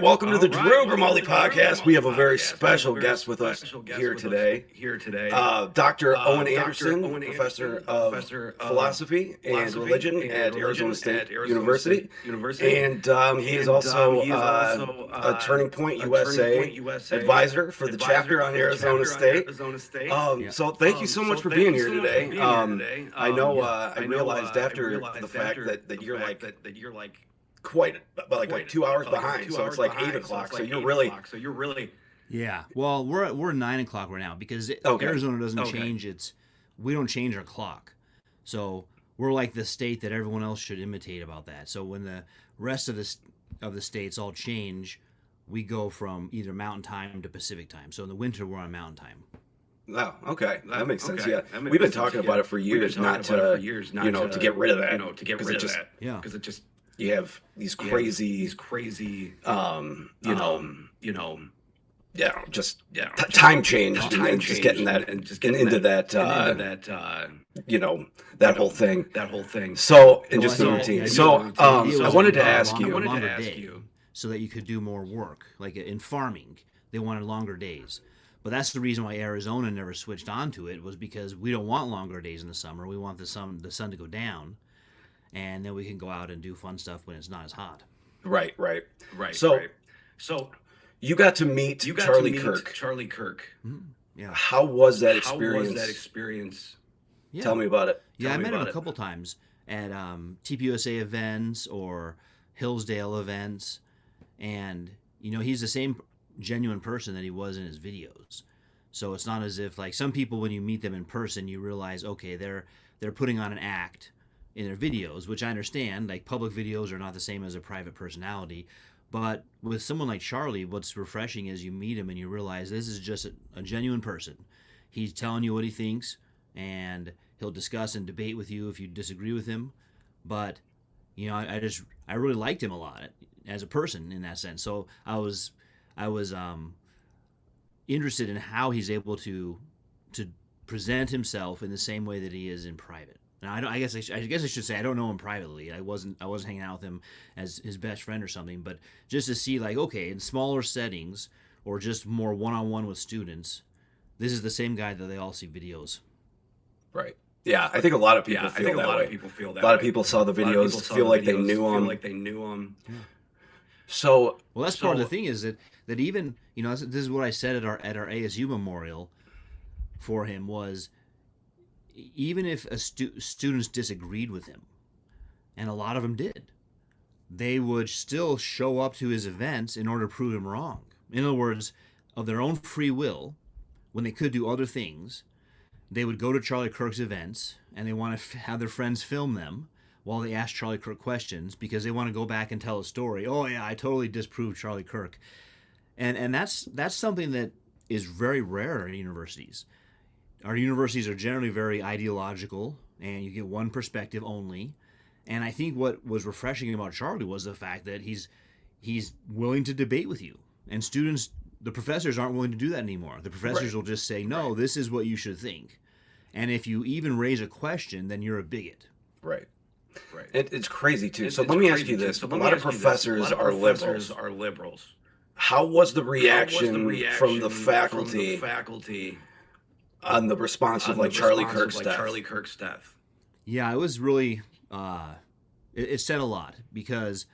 Welcome to the Drew Grimaldi podcast. We have a very special guest with us here today. Dr. Owen Anderson, professor of philosophy and religion at Arizona State University. And he is also a Turning Point USA advisor for the chapter on Arizona State. So thank you so much for being here today. I know I realized after the fact that you're like quite like 2 hours behind, so it's like 8 o'clock. So you're really Yeah. Well, we're 9 o'clock right now because Arizona doesn't change we don't change our clock. So we're like the state that everyone else should imitate about that. So when the rest of the states all change, we go from either mountain time to Pacific time. So in the winter we're on mountain time. Oh, okay. That makes sense. Yeah. We've been talking about it for years, not to get rid of that. Because it just you have these crazy, time change and just getting that and just getting into that, that whole thing. So, and just the routine. So, I wanted to ask you, so that you could do more work, like in farming, they wanted longer days. But that's the reason why Arizona never switched onto it, was because we don't want longer days in the summer. We want the sun to go down. And then we can go out and do fun stuff when it's not as hot. Right. So you got to meet Charlie Kirk. Mm-hmm. Yeah. How was that experience? Yeah. Tell me about it. I met him a couple times at TPUSA events or Hillsdale events, and he's the same genuine person that he was in his videos. So it's not as if, like, some people, when you meet them in person, you realize, okay, they're putting on an act in their videos, which I understand. Like, public videos are not the same as a private personality. But with someone like Charlie, what's refreshing is you meet him and you realize this is just a genuine person. He's telling you what he thinks, and he'll discuss and debate with you if you disagree with him. But I really liked him a lot as a person in that sense. So I was interested in how he's able to present himself in the same way that he is in private. Now, I guess I should say I don't know him privately. I wasn't hanging out with him as his best friend or something. But just to see, like, okay, in smaller settings or just more one-on-one with students, this is the same guy that they all see videos. Right. Yeah, I think a lot of people feel that way. A lot of people saw the videos, feel like they knew him. Yeah. So, well, that's part of the thing, is that even this is what I said at our ASU memorial for him was, even if students disagreed with him, and a lot of them did, they would still show up to his events in order to prove him wrong. In other words, of their own free will, when they could do other things, they would go to Charlie Kirk's events, and they want to have their friends film them while they ask Charlie Kirk questions, because they want to go back and tell a story. Oh yeah, I totally disproved Charlie Kirk. And that's something that is very rare at universities. Our universities are generally very ideological, and you get one perspective only. And I think what was refreshing about Charlie was the fact that he's willing to debate with you. And the professors aren't willing to do that anymore. The professors will just say, no, this is what you should think. And if you even raise a question, then you're a bigot. Right. It's crazy, too. So let me ask you this. A lot of professors are liberals. How was the reaction from the faculty on the response of Charlie Kirk's death? Yeah, it was really it said a lot, because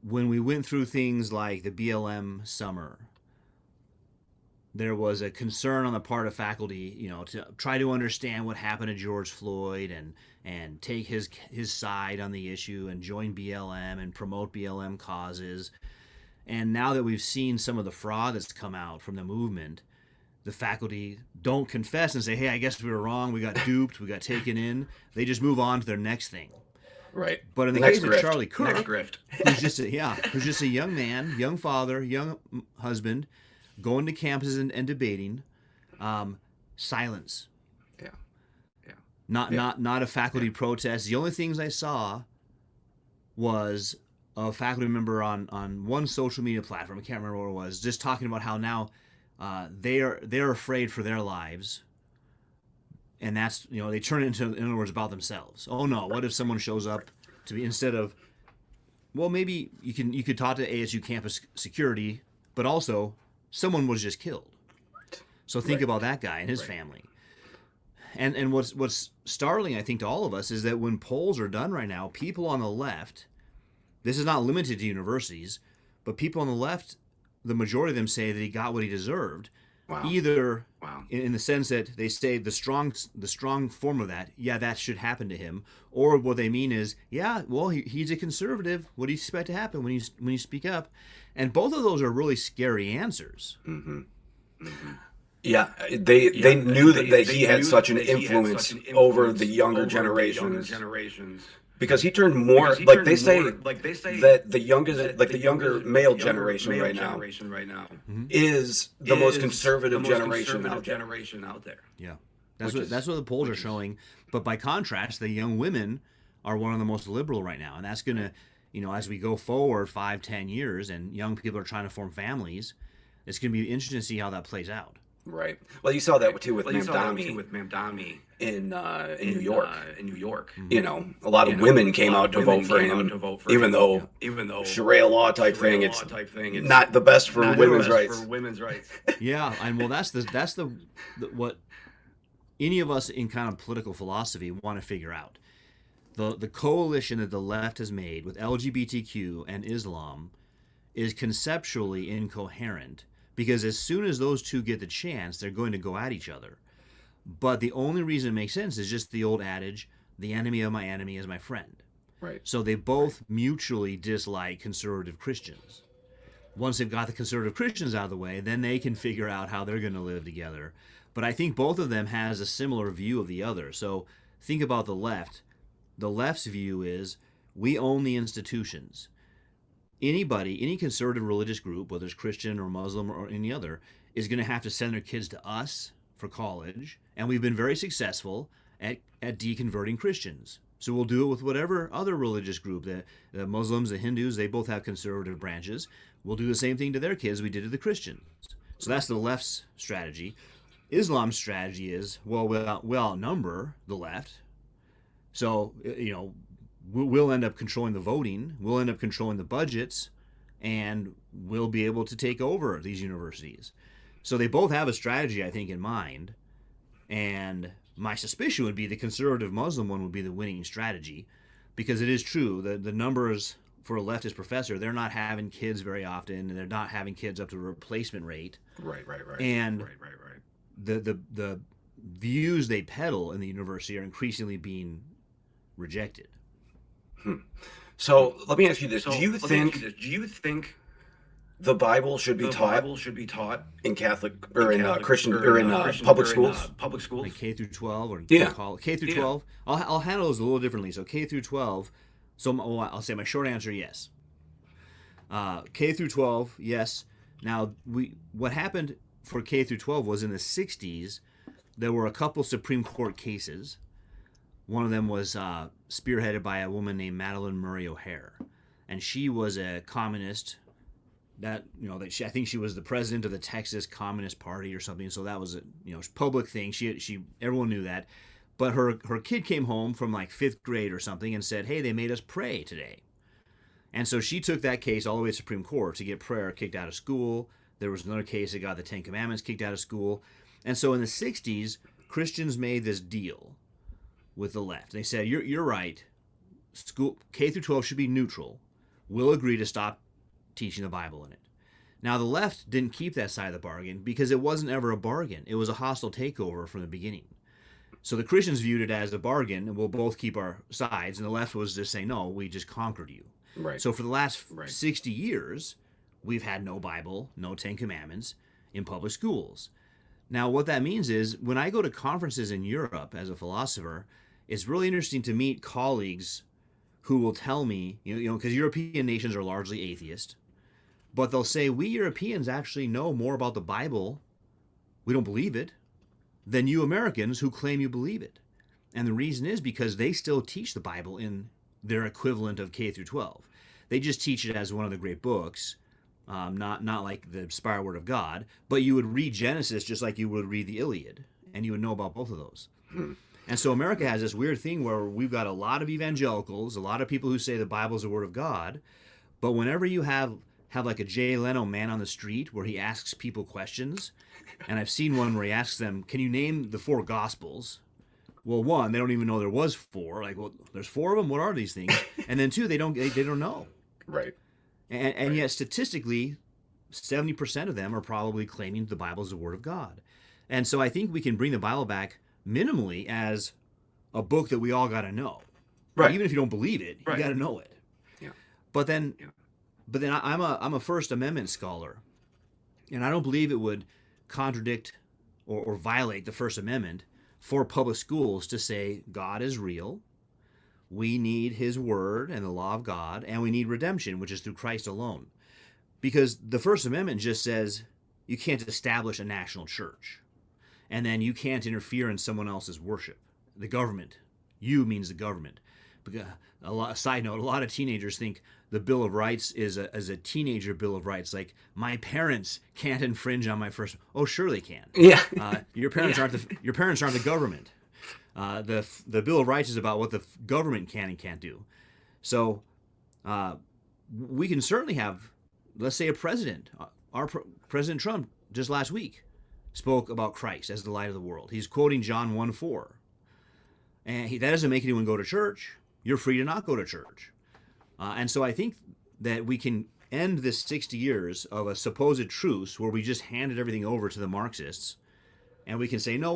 when we went through things like the BLM summer, there was a concern on the part of faculty, to try to understand what happened to George Floyd and take his side on the issue and join BLM and promote BLM causes. And now that we've seen some of the fraud that's come out from the movement, the faculty don't confess and say, hey, I guess we were wrong, we got duped, we got taken in. They just move on to their next thing. Right. But in the case of Charlie Kirk, who's just a young man, young father, young husband, going to campuses and debating, silence. Yeah. Not a faculty protest. The only things I saw was a faculty member on one social media platform, I can't remember what it was, just talking about how now they're afraid for their lives, and that's, they turn it into, in other words, about themselves. Oh no, what if someone shows up to be, instead of well, maybe you could talk to ASU campus security, but also someone was just killed. So think Right. about that guy and his family. And what's startling, I think, to all of us is that when polls are done right now, people on the left, this is not limited to universities, but people on the left, the majority of them say that he got what he deserved. Wow. Either Wow. in the sense that they say the strong form of that, yeah, that should happen to him, or what they mean is, yeah, well, he's a conservative. What do you expect to happen when you speak up? And both of those are really scary answers. Mm-hmm. Mm-hmm. Yeah, they knew that he had such an influence over the younger generations. Because he turned more like they say that the youngest, like the younger male generation right now, Mm-hmm. is the most conservative generation out there. Yeah, that's what the polls are showing. But by contrast, the young women are one of the most liberal right now, and that's gonna, as we go forward 5-10 years, and young people are trying to form families, it's gonna be interesting to see how that plays out. Right. Well, you saw that too with Mamdani in New York. Mm-hmm. A lot of women came out to vote for him, even though Sharia law type thing, it's not the best for women's rights. Yeah, and well, that's the what any of us in kind of political philosophy want to figure out. The coalition that the left has made with LGBTQ and Islam is conceptually incoherent, because as soon as those two get the chance, they're going to go at each other. But the only reason it makes sense is just the old adage, the enemy of my enemy is my friend. Right. So they both mutually dislike conservative Christians. Once they've got the conservative Christians out of the way, then they can figure out how they're going to live together. But I think both of them has a similar view of the other. So think about the left. The left's view is we own the institutions. Any conservative religious group, whether it's Christian or Muslim or any other, is going to have to send their kids to us for college, and we've been very successful at deconverting Christians. So we'll do it with whatever other religious group, the Muslims, the Hindus, they both have conservative branches. We'll do the same thing to their kids we did to the Christians. So that's the left's strategy. Islam's strategy is, well, we'll outnumber the left. So, we'll end up controlling the voting, we'll end up controlling the budgets, and we'll be able to take over these universities. So they both have a strategy, I think, in mind. And my suspicion would be the conservative Muslim one would be the winning strategy, because it is true that the numbers for a leftist professor, they're not having kids very often, and they're not having kids up to the replacement rate. Right. And the views they peddle in the university are increasingly being rejected. So let me ask you this: Do you think the Bible should be taught in Catholic or in Christian or in public schools? Like K through 12 or Yeah. K through 12. I'll handle those a little differently. So K through 12. So I'll say my short answer, yes. K through 12, yes. Now what happened for K through 12 was in the 60s, there were a couple Supreme Court cases. One of them was spearheaded by a woman named Madalyn Murray O'Hair, and she was a communist. I think she was the president of the Texas Communist Party or something. So that was a public thing. Everyone knew that. But her kid came home from like 5th grade or something and said, "Hey, they made us pray today." And so she took that case all the way to Supreme Court to get prayer kicked out of school. There was another case that got the Ten Commandments kicked out of school. And so in the 60s, Christians made this deal with the left. They said, you're right. School K through 12 should be neutral. We'll agree to stop teaching the Bible in it. Now, the left didn't keep that side of the bargain because it wasn't ever a bargain. It was a hostile takeover from the beginning. So the Christians viewed it as a bargain, and we'll both keep our sides, and the left was just saying, no, we just conquered you. Right. So for the last 60 years, we've had no Bible, no Ten Commandments in public schools. Now, what that means is when I go to conferences in Europe as a philosopher, it's really interesting to meet colleagues who will tell me, because European nations are largely atheist, but they'll say, we Europeans actually know more about the Bible, we don't believe it, than you Americans who claim you believe it. And the reason is because they still teach the Bible in their equivalent of K through 12. They just teach it as one of the great books, not like the inspired word of God, but you would read Genesis just like you would read the Iliad, and you would know about both of those. And so America has this weird thing where we've got a lot of evangelicals, a lot of people who say the Bible is the word of God, But whenever you have like a Jay Leno man on the street where he asks people questions, and I've seen one where he asks them, "Can you name the 4 Gospels?" Well, one, they don't even know there was 4. Like, well, there's 4 of them. What are these things? And then 2, they don't know. Right. And yet statistically, 70% of them are probably claiming the Bible is the Word of God. And so I think we can bring the Bible back minimally as a book that we all got to know. Right. Even if you don't believe it, you got to know it. Yeah. But then I'm a First Amendment scholar, and I don't believe it would contradict or violate the First Amendment for public schools to say God is real, we need His Word and the law of God, and we need redemption, which is through Christ alone. Because the First Amendment just says you can't establish a national church, and then you can't interfere in someone else's worship. The government. You means the government. Side note, a lot of teenagers think the Bill of Rights is a teenager Bill of Rights. Like, my parents can't infringe on my first. Oh, sure they can. Yeah. Your parents aren't the government. The Bill of Rights is about what the government can and can't do. So we can certainly have, let's say, a president. President Trump just last week spoke about Christ as the light of the world. He's quoting John 1:4. And that doesn't make anyone go to church. You're free to not go to church. And so I think that we can end this 60 years of a supposed truce where we just handed everything over to the Marxists, and we can say, no,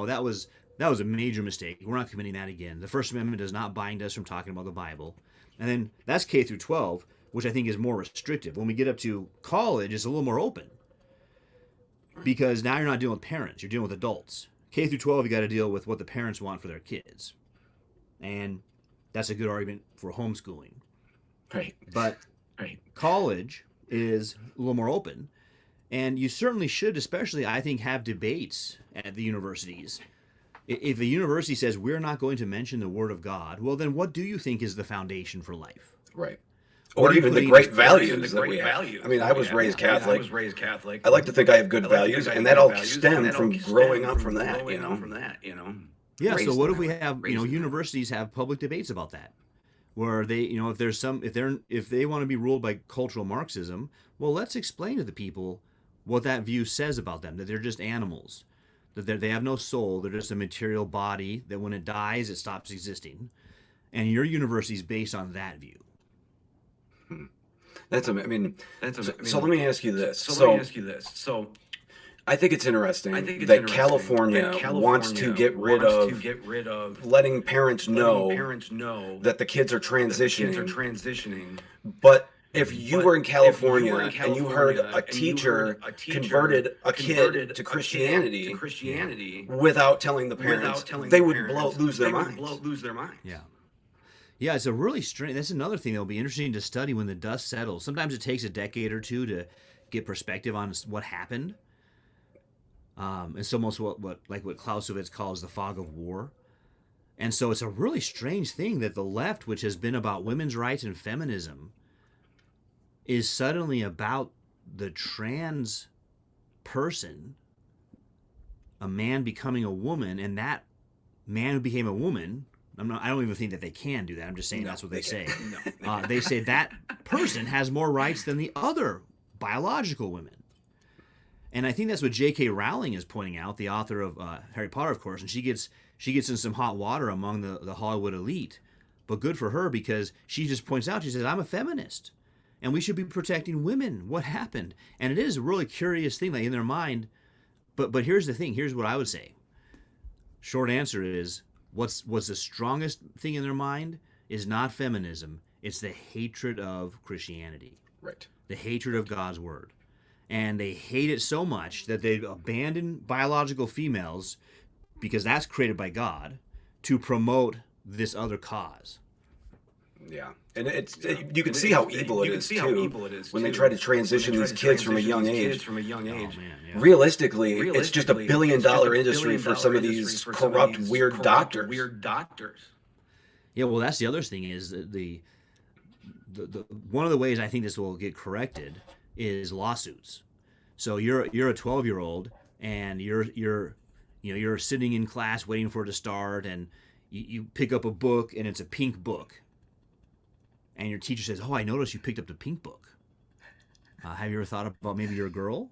that was a major mistake. We're not committing that again. The First Amendment does not bind us from talking about the Bible. And then that's K through 12, which I think is more restrictive. When we get up to college, it's a little more open, because now you're not dealing with parents, you're dealing with adults. K through 12, you got to deal with what the parents want for their kids. And that's a good argument for homeschooling. Right. But college is a little more open. And you certainly should, especially, I think, have debates at the universities. If a university says we're not going to mention the Word of God, well, then what do you think is the foundation for life? Right. Or even the great values that we have. I mean, I was raised Catholic. I like to think I have good values, and that all stemmed from growing up from that, you know. Yeah, so what if we have, universities have public debates about that, where they, if they want to be ruled by cultural Marxism, well, let's explain to the people what that view says about them, that they're just animals, that they have no soul, they're just a material body, that when it dies, it stops existing. And your university is based on that view. So let me ask you this. So I think it's interesting that California wants to get rid of letting parents know that the kids are transitioning. But if you were in California and you heard a teacher converted a kid to Christianity without telling the parents, they would lose their minds. Yeah. Yeah, it's a really strange. That's another thing that will be interesting to study when the dust settles. Sometimes it takes a decade or two to get perspective on what happened. It's almost what Clausewitz calls the fog of war. And so it's a really strange thing that the left, which has been about women's rights and feminism, is suddenly about the trans person, a man becoming a woman, and that man who became a woman. I don't even think that they can do that. I'm just saying that's what they say. They say that person has more rights than the other biological women. And I think that's what J.K. Rowling is pointing out, the author of Harry Potter, of course. And she gets in some hot water among the Hollywood elite. But good for her, because she just points out, she says, I'm a feminist, and we should be protecting women. What happened? And it is a really curious thing, like in their mind. But here's the thing. Here's what I would say. Short answer is, what's the strongest thing in their mind is not feminism. It's the hatred of Christianity. Right. The hatred of God's word. And they hate it so much that they've abandoned biological females, because that's created by God, to promote this other cause. Yeah. And you can see how evil it is, too, when they try to transition these kids from a young age. Oh, man, yeah. Realistically, it's just $1 billion industry for some of these corrupt, weird doctors. Yeah, well, that's the other thing is the one of the ways I think this will get corrected is lawsuits. So you're a 12-year-old, and you're sitting in class waiting for it to start, and you pick up a book, and it's a pink book. and your teacher says, "Oh, I noticed you picked up the pink book. Have you ever thought about maybe you're a girl?"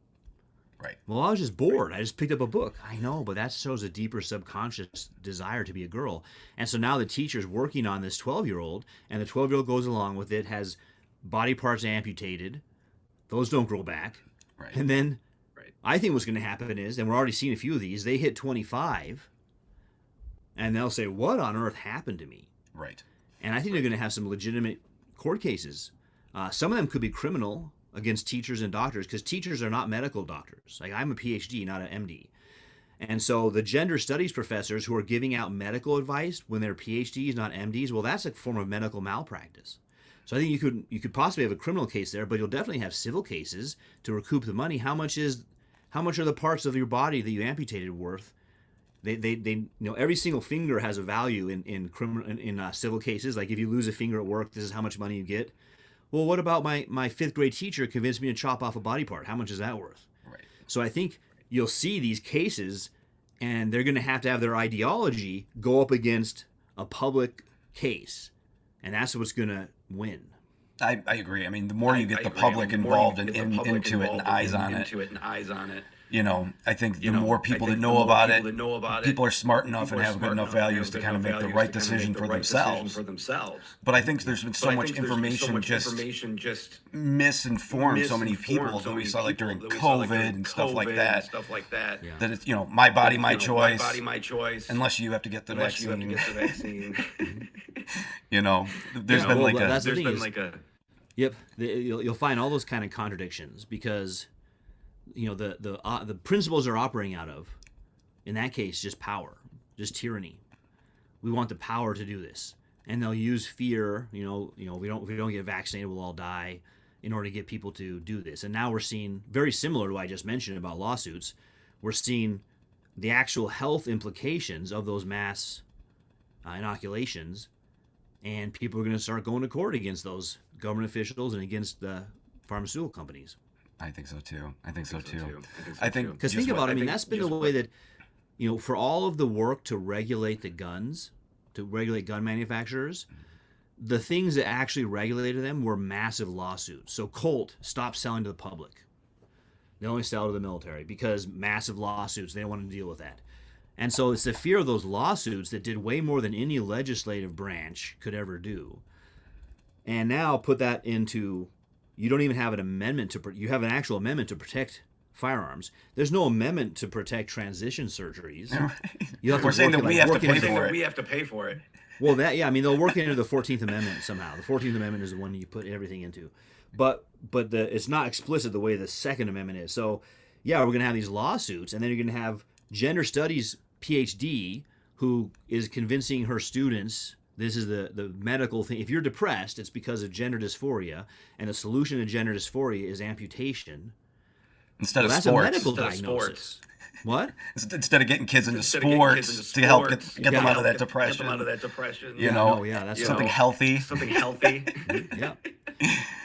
Right. Well, I was just bored. I just picked up a book. I know, but that shows a deeper subconscious desire to be a girl. And so now the teacher's working on this 12-year-old, and the 12-year-old goes along with it, has body parts amputated. Those don't grow back. Right. And then I think what's going to happen is, and we're already seeing a few of these, they hit 25, and they'll say, "What on earth happened to me?" Right. And I think they're going to have some legitimate court cases. Some of them could be criminal against teachers and doctors, because teachers are not medical doctors. Like, I'm a PhD, not an MD. And so the gender studies professors who are giving out medical advice when they're PhDs, not MDs, well, that's a form of medical malpractice. So I think you could possibly have a criminal case there, but you'll definitely have civil cases to recoup the money. How much are the parts of your body that you amputated worth? They every single finger has a value in civil cases. Like, if you lose a finger at work, this is how much money you get. Well, what about my fifth grade teacher convinced me to chop off a body part? How much is that worth? Right. So I think you'll see these cases, and they're going to have their ideology go up against a public case, and that's what's going to win. I agree. I mean, the more you get the public involved into it and eyes on it, I think the more people that know about it, people are smart enough and have good enough values to kind of make the right decision for themselves. But I think there's been so much information just misinformed so many people that we saw, like during COVID and stuff like that. Yeah. That it's, my body, my choice. Unless you have to get the vaccine. There's been like a. Yep, you'll find all those kind of contradictions, because the principles they're operating out of, in that case, just power, just tyranny. We want the power to do this, and they'll use fear. If we don't get vaccinated, we'll all die, in order to get people to do this. And now we're seeing, very similar to what I just mentioned about lawsuits, we're seeing the actual health implications of those mass inoculations, and people are going to start going to court against those government officials and against the pharmaceutical companies. I think so too. Because think about it. I mean, that's been the way that, for all of the work to regulate the guns, to regulate gun manufacturers, the things that actually regulated them were massive lawsuits. So Colt stopped selling to the public. They only sell to the military because massive lawsuits. They don't want to deal with that. And so it's the fear of those lawsuits that did way more than any legislative branch could ever do. And now put that into, you don't even have an amendment you have an actual amendment to protect firearms. There's no amendment to protect transition surgeries. We're saying that we have to pay for it. Well, they'll work into the 14th Amendment somehow. The 14th Amendment is the one you put everything into. But it's not explicit the way the Second Amendment is. So, we're going to have these lawsuits, and then you're going to have gender studies PhD who is convincing her students this is the medical thing. If you're depressed, it's because of gender dysphoria, and the solution to gender dysphoria is amputation. Instead of that's sports. A medical diagnosis. What? Instead of getting kids into sports to help get them out of that depression. That's something healthy.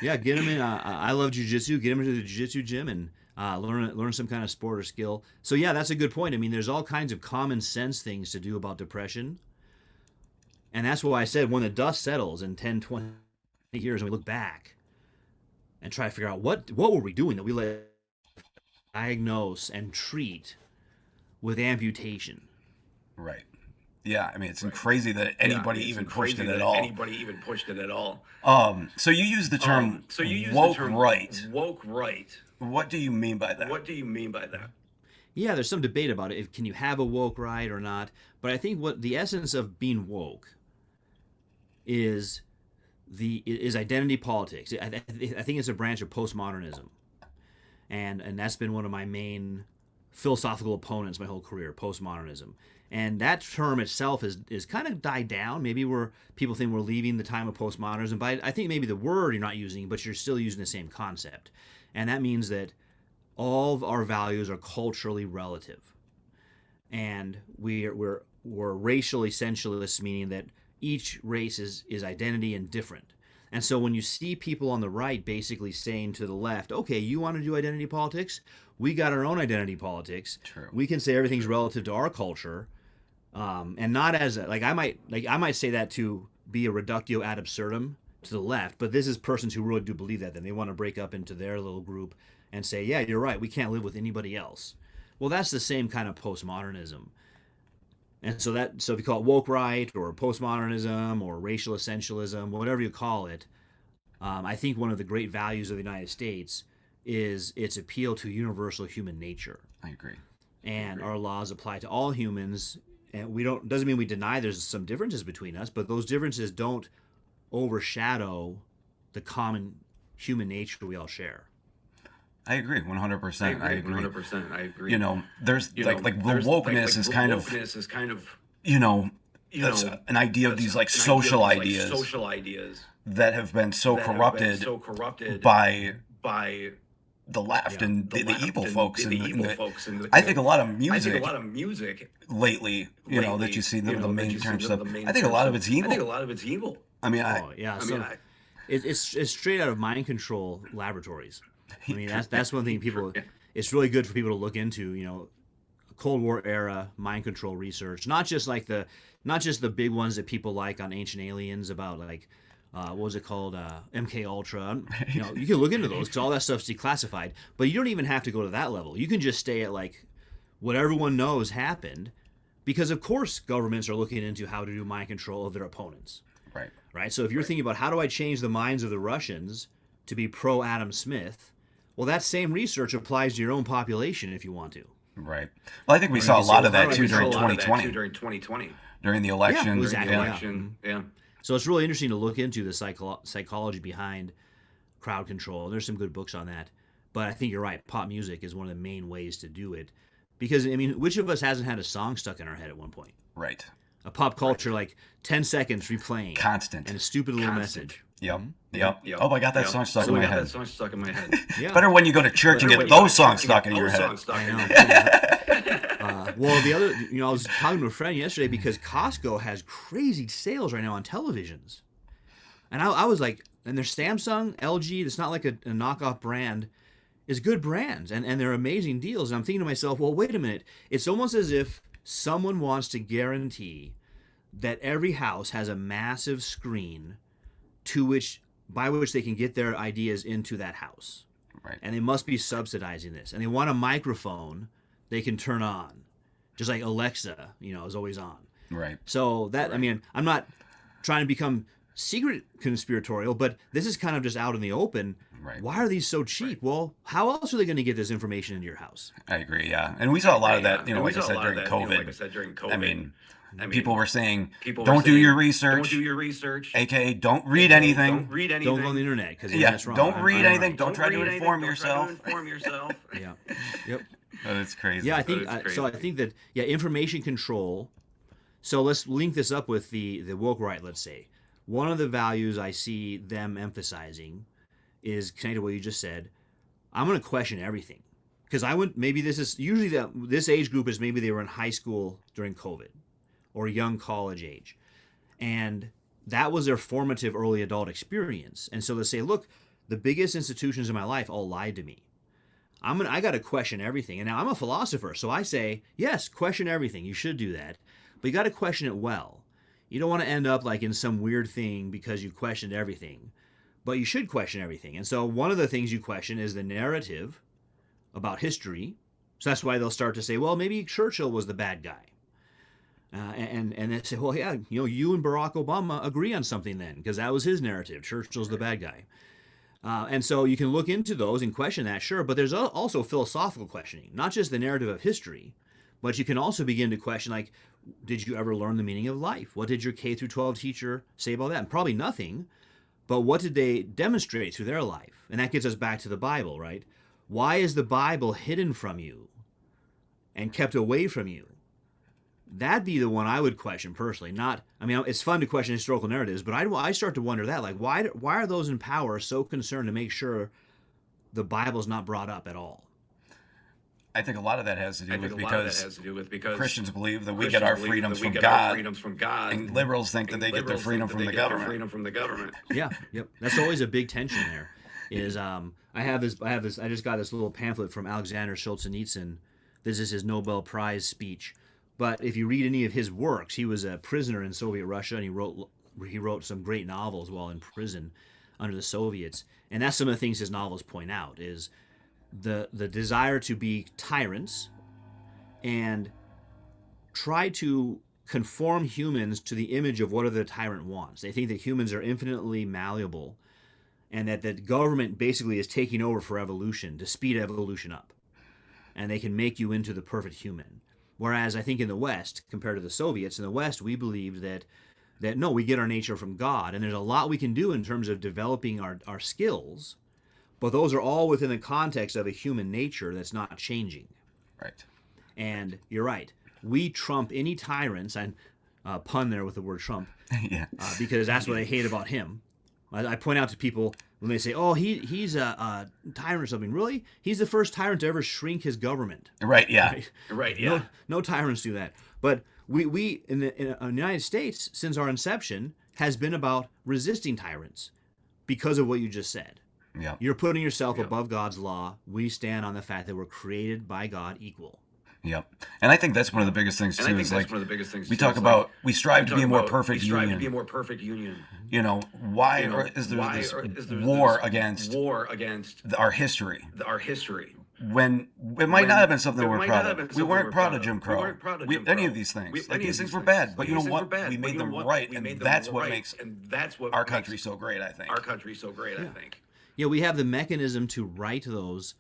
Yeah, get them in. I love jiu-jitsu. Get them into the jiu-jitsu gym and learn some kind of sport or skill. So that's a good point. I mean, there's all kinds of common sense things to do about depression. And that's why I said, when the dust settles in 10, 20 years and we look back and try to figure out what were we doing that we let diagnose and treat with amputation. Right. Yeah, I mean, it's crazy that anybody even pushed it at all. So you use the term woke right. What do you mean by that? Yeah, there's some debate about it. Can you have a woke right or not? But I think what the essence of being woke is identity politics. I think it's a branch of postmodernism, and that's been one of my main philosophical opponents my whole career, postmodernism. And that term itself is kind of died down. Maybe people think we're leaving the time of postmodernism, but I think maybe the word you're not using, but you're still using the same concept. And that means that all of our values are culturally relative, and we're racial essentialists, meaning that each race is identity and different. And so when you see people on the right basically saying to the left, okay, you want to do identity politics? We got our own identity politics. True. We can say everything's relative to our culture, and not as I might say that to be a reductio ad absurdum, to the left, but this is persons who really do believe that. Then they want to break up into their little group and say, yeah, you're right, we can't live with anybody else. Well, that's the same kind of postmodernism. And so if you call it woke right or postmodernism or racial essentialism, whatever you call it, I think one of the great values of the United States is its appeal to universal human nature. I agree. And our laws apply to all humans, and we don't doesn't mean we deny there's some differences between us, but those differences don't overshadow the common human nature we all share. I agree 100%. I agree 100%. I agree. You know, there's like wokeness is kind of that's an idea of these like social ideas that have been so corrupted by the left and the evil folks and I think a lot of music lately, that you see the mainstream stuff. I think a lot of it's evil. I mean, it's straight out of mind control laboratories. I mean, that's one thing people. It's really good for people to look into. Cold War era mind control research, not just the big ones that people like on Ancient Aliens about like. What was it called? MK Ultra. You can look into those because all that stuff's declassified. But you don't even have to go to that level. You can just stay at like what everyone knows happened, because of course governments are looking into how to do mind control of their opponents. Right. So if you're thinking about how do I change the minds of the Russians to be pro Adam Smith, well, that same research applies to your own population if you want to. Right. Well, I think we saw a lot of that too during 2020. During the election. Yeah, exactly. Yeah. So it's really interesting to look into the psychology behind crowd control. There's some good books on that. But I think you're right. Pop music is one of the main ways to do it. Because, I mean, which of us hasn't had a song stuck in our head at one point? Right. A pop culture, like 10 seconds replaying. Constant. And a stupid little message. Yep. Oh, I got that song stuck in my head. Yeah. Better when you go to church and get those songs stuck in your head. I know. Well, the other, I was talking to a friend yesterday because Costco has crazy sales right now on televisions. And I was like, and there's Samsung, LG, it's not like a knockoff brand, is good brands, and they're amazing deals. And I'm thinking to myself, well, wait a minute. It's almost as if someone wants to guarantee that every house has a massive screen by which they can get their ideas into that house. Right. And they must be subsidizing this. And they want a microphone they can turn on. Just like Alexa, is always on. Right. So I mean, I'm not trying to become secret conspiratorial, but this is kind of just out in the open. Right. Why are these so cheap? Well, how else are they going to get this information into your house? I agree, yeah. And we saw a lot of that, like I said, during COVID. I mean, people were saying, don't do your research. AKA, don't read anything. Don't go on the internet because that's wrong. Don't read anything. Don't try to inform yourself. Yeah. Yep. Oh, that's crazy. Yeah, I think so. I think that information control. So let's link this up with the woke right. Let's say one of the values I see them emphasizing is connected to what you just said. I'm going to question everything because maybe this is usually this age group is maybe they were in high school during COVID or young college age, and that was their formative early adult experience. And so they say, look, the biggest institutions in my life all lied to me. I got to question everything. And now I'm a philosopher, so I say, yes, question everything. You should do that. But you got to question it well. You don't want to end up like in some weird thing because you questioned everything. But you should question everything. And so one of the things you question is the narrative about history. So that's why they'll start to say, well, maybe Churchill was the bad guy. And they say, well, yeah, you and Barack Obama agree on something then, because that was his narrative. Churchill's the bad guy. And so you can look into those and question that, sure, but there's also philosophical questioning, not just the narrative of history, but you can also begin to question, like, did you ever learn the meaning of life? What did your K through 12 teacher say about that? And probably nothing, but what did they demonstrate through their life? And that gets us back to the Bible, right? Why is the Bible hidden from you and kept away from you? That'd be the one I would question personally. It's fun to question historical narratives, but I start to wonder that, like, why are those in power so concerned to make sure the Bible's not brought up at all? I think a lot of that has to do with because Christians believe that we get our freedoms from God, and liberals think that they get their freedom from the government. Yeah, yep. That's always a big tension there. Is I just got this little pamphlet from Alexander Solzhenitsyn. This is his Nobel Prize speech. But if you read any of his works, he was a prisoner in Soviet Russia, and he wrote he wrote some great novels while in prison under the Soviets, and that's some of the things his novels point out is the desire to be tyrants and try to conform humans to the image of what the tyrant wants. They think that humans are infinitely malleable and that the government basically is taking over for evolution to speed evolution up. And they can make you into the perfect human. Whereas I think in the West, compared to the Soviets, in the West we believed that no, we get our nature from God, and there's a lot we can do in terms of developing our skills, but those are all within the context of a human nature that's not changing. Right. And you're right. We trump any tyrants, and pun there with the word Trump, Yeah. because that's what I hate about him. I point out to people when they say, "Oh, he's a tyrant or something." Really, he's the first tyrant to ever shrink his government. Right. Yeah. Right. Yeah. No tyrants do that. But we in the United States, since our inception, has been about resisting tyrants because of what you just said. Yeah. You're putting yourself above God's law. We stand on the fact that we're created by God equal. Yep. And I think that's one of the biggest things too. Is like we talk about we strive to be a more perfect union. You know, why is there this war against our history? When it might not have been something we're proud of. We weren't proud of Jim Crow. Any of these things. Like these things were bad, but you know what? We made them right, and that's what makes our country so great, I think. Yeah, we have the mechanism to right those